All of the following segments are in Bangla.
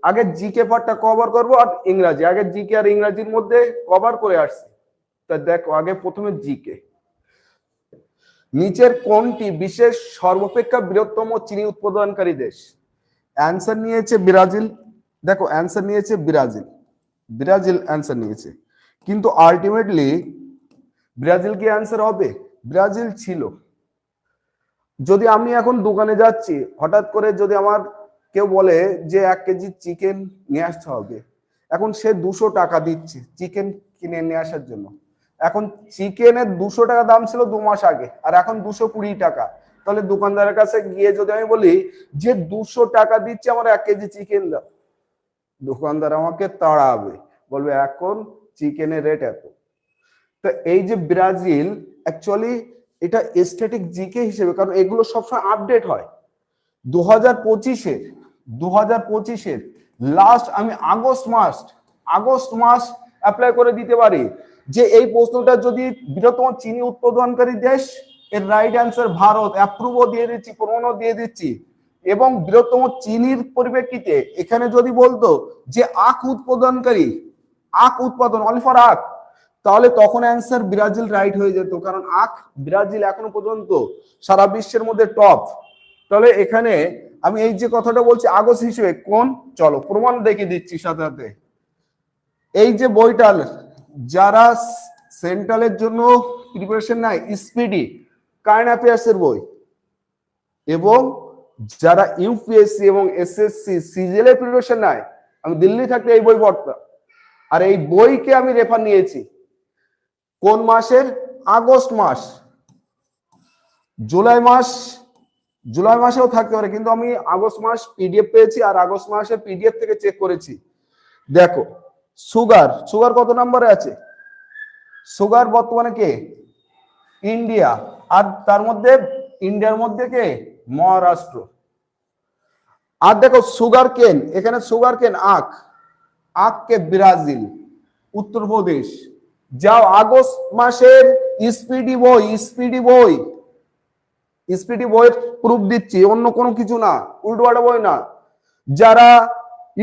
আগে জিকে পার্টটা কভার করবো আর ইংরাজি, আগে জিকে আর ইংরাজির মধ্যে কভার করে আসছি। তা দেখো আগে প্রথমে জিকে, নিচের কোনটি বিশ্বের সর্বাপেক্ষা বৃহত্তম চিনি উৎপাদনকারী দেশ? অ্যান্সার নিয়েছে ব্রাজিল। দেখো অ্যান্সার নিয়েছে ব্রাজিল, ব্রাজিল অ্যান্সার নিয়েছে, কিন্তু আলটিমেটলি ব্রাজিল কি অ্যান্সার হবে? ব্রাজিল ছিল। যদি আমি এখন দোকানে যাচ্ছি, হঠাৎ করে যদি আমার কেউ বলে যে 1 কেজি চিকেন নিয়ে আসতে হবে, এখন সে 200 টাকা দিচ্ছে চিকেন কিনে নিয়ে আসার জন্য। এখন চিকেনের 200 টাকা দাম ছিল 2 মাস আগে, আর এখন 220 টাকা। তাহলে দোকানদারের কাছে গিয়ে যদি আমি বলি যে 200 টাকা দিচ্ছে আমার 1 কেজি চিকেন দাও, দোকানদার আমাকে তাড়াবে, বলবে এখন চিকেনের রেট এত। তো এই যে ব্রাজিল অ্যাকচুয়ালি এটা এস্থেটিক জিকে হিসেবে, কারণ এগুলো সবসময় আপডেট হয়। 2025-এর লাস্ট আমি আগস্ট মাস অ্যাপ্লাই করে দিতে পারি যে এই প্রশ্নটা যদি বৃহত্তম চিনি উৎপাদনকারী দেশ, এর রাইট অ্যান্সার ভারত। অ্যাপ্রুভও দিয়ে দিচ্ছি, প্রমাণও দিয়ে দিচ্ছি। এবং বৃহত্তম চিনির পরিপ্রেক্ষিতে এখানে যদি বলতো যে আখ উৎপাদন অনলি ফর আখ, তাহলে তখন অ্যান্সার ব্রাজিল রাইট হয়ে যেত, কারণ আখ ব্রাজিল এখনো পর্যন্ত সারা বিশ্বের মধ্যে টপ। তাহলে এখানে আমি এই যে কথাটা বলছি আগস্ট হিসেবে কোন, চলো প্রমাণ দেখিয়ে দিচ্ছি সাথে সাথে। এই যে বইটা যারা সেন্ট্রালের জন্য প্রিপারেশন নেয়, স্পিডি কারেন্ট অ্যাফেয়ার্স এর বই, এবং যারা ইউপিএসসি এবং এসএসসি সিজিএল এর প্রিপারেশন নেয়, আমি দিল্লি থাকতে এই বই পড়তাম, আর এই বইকে আমি রেফার নিয়েছি কোন মাসের? আগস্ট মাস। জুলাই মাসেও থাকতে পারে, কিন্তু আমি আগস্ট মাস পিডিএফ পেয়েছি, আর আগস্ট মাসের পিডিএফ থেকে চেক করেছি। দেখো সুগার কত নম্বরে আছে? সুগার বর্তমানে কে? ইন্ডিয়া, আর তার মধ্যে ইন্ডিয়ার মধ্যে কে? মহারাষ্ট্র। আর দেখো সুগার কেন, এখানে সুগার কেন আখ কে ব্রাজিল, উত্তরপ্রদেশ। যাও আগস্ট মাসের স্পিডি বইয়ের প্রুফ দিচ্ছি, অন্য কোনো কিছু না, উল্টোপাল্টা বই না। যারা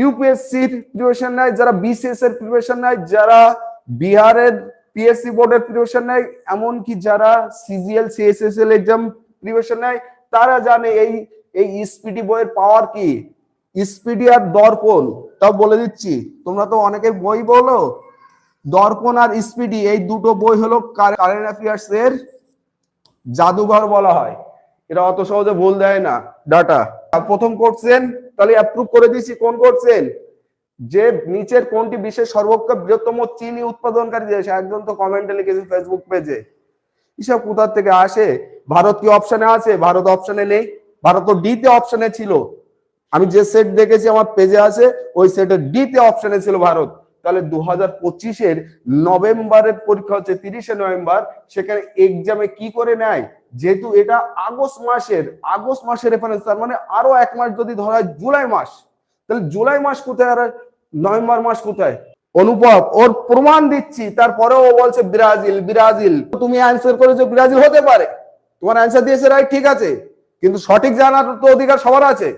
ইউপিএসসির প্রিপারেশন নেয়, যারা বিসিএস এর প্রিপারেশন নেয়, যারা বিহারের পিএসসি বোর্ডের প্রিপারেশন নেয়, এমনকি যারা সিজিএল সিএসএসএল এক্সাম প্রিপারেশন নেয়, তারা জানে এই স্পিডি বইয়ের পাওয়ার কি। স্পিডি আর দর্পণ, তাও বলে দিচ্ছি, তোমরা তো অনেকে বই বলো, দর্পণ আর স্পিডি এই দুটো বই হলো কারেন্ট অ্যাফেয়ার্স এর জাদুঘর বলা হয়। এরা অত সহজে ভুল দেয় না ডাটা। প্রথম কোশ্চেন তাহলে অ্যাপ্রুভ করে দিয়েছি, কোন কোশ্চেন? যে নিচের কোনটি বিশ্বের সর্বোচ্চ বৃহত্তম চিনি উৎপাদনকারী দেশ? একজন তো কমেন্টে লিখেছে ফেসবুক পেজে, এসব কোথা থেকে আসে? ভারত কি অপশনে আছে? ভারত অপশনে নেই, ভারত তো ডি তে অপশনে ছিল। আমি যে সেট দেখেছি আমার পেজে আছে, ওই সেটের ডি তে অপশনে ছিল ভারত। তাহলে 2025-এর নভেম্বরের পরীক্ষা হচ্ছে 30শে নভেম্বর, সেখানে এক্সামে কি করে নেয়? যেহেতু এটা আগস্ট মাসের রেফারেন্স, তার মানে আরো 1 মাস যদি ধরা হয় জুলাই মাস, তাহলে জুলাই মাস কোথায় আর নভেম্বর মাস কোথায়? অনুভব ওর প্রমাণ দিচ্ছি, তারপরেও ও বলছে ব্রাজিল। তুমি অ্যান্সার করেছো ব্রাজিল হতে পারে, তোমার অ্যান্সার দিয়েছে রাইট, ঠিক আছে, কিন্তু সঠিক জানার তো অধিকার সবার আছে।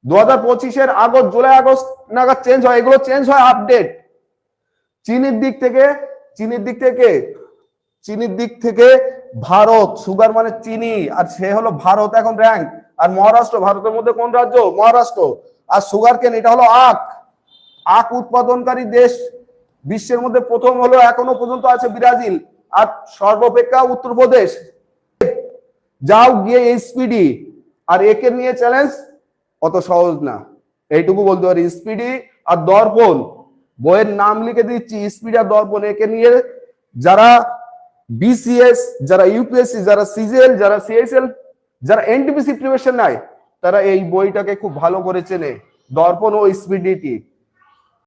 2025-এর জুলাই আগস্ট নাগাদ চেঞ্জ হয়, এগুলো চেঞ্জ হয় আপডেট। চিনির দিক থেকে ভারত, সুগার মানে চিনি, আর সে হলো ভারত এখন র্যাঙ্ক। আর মহারাষ্ট্র, ভারতের মধ্যে কোন রাজ্য? মহারাষ্ট্র। আর সুগার কেন, এটা হলো আখ উৎপাদনকারী দেশ বিশ্বের মধ্যে প্রথম হলো, এখনো পর্যন্ত আছে ব্রাজিল, আর সর্বাপেক্ষা উত্তরপ্রদেশ। যাও গিয়ে স্পিডি আর একে নিয়ে চ্যালেঞ্জ, অত সহজ না, এইটুকু বলতে পারি। স্পিডি আর দর্পণ বইয়ের নাম লিখে দিচ্ছি, স্পিডি আর দর্পণ, একে নিয়ে যারা বিসিএস, যারা ইউপিএসসি, যারা সিজিএল, যারা সিএসএল, যারা এনটিপিসি প্রিপারেশন নেয়, তারা এই বইটাকে খুব ভালো করে চেনে, দর্পণ ও স্পিডিটি।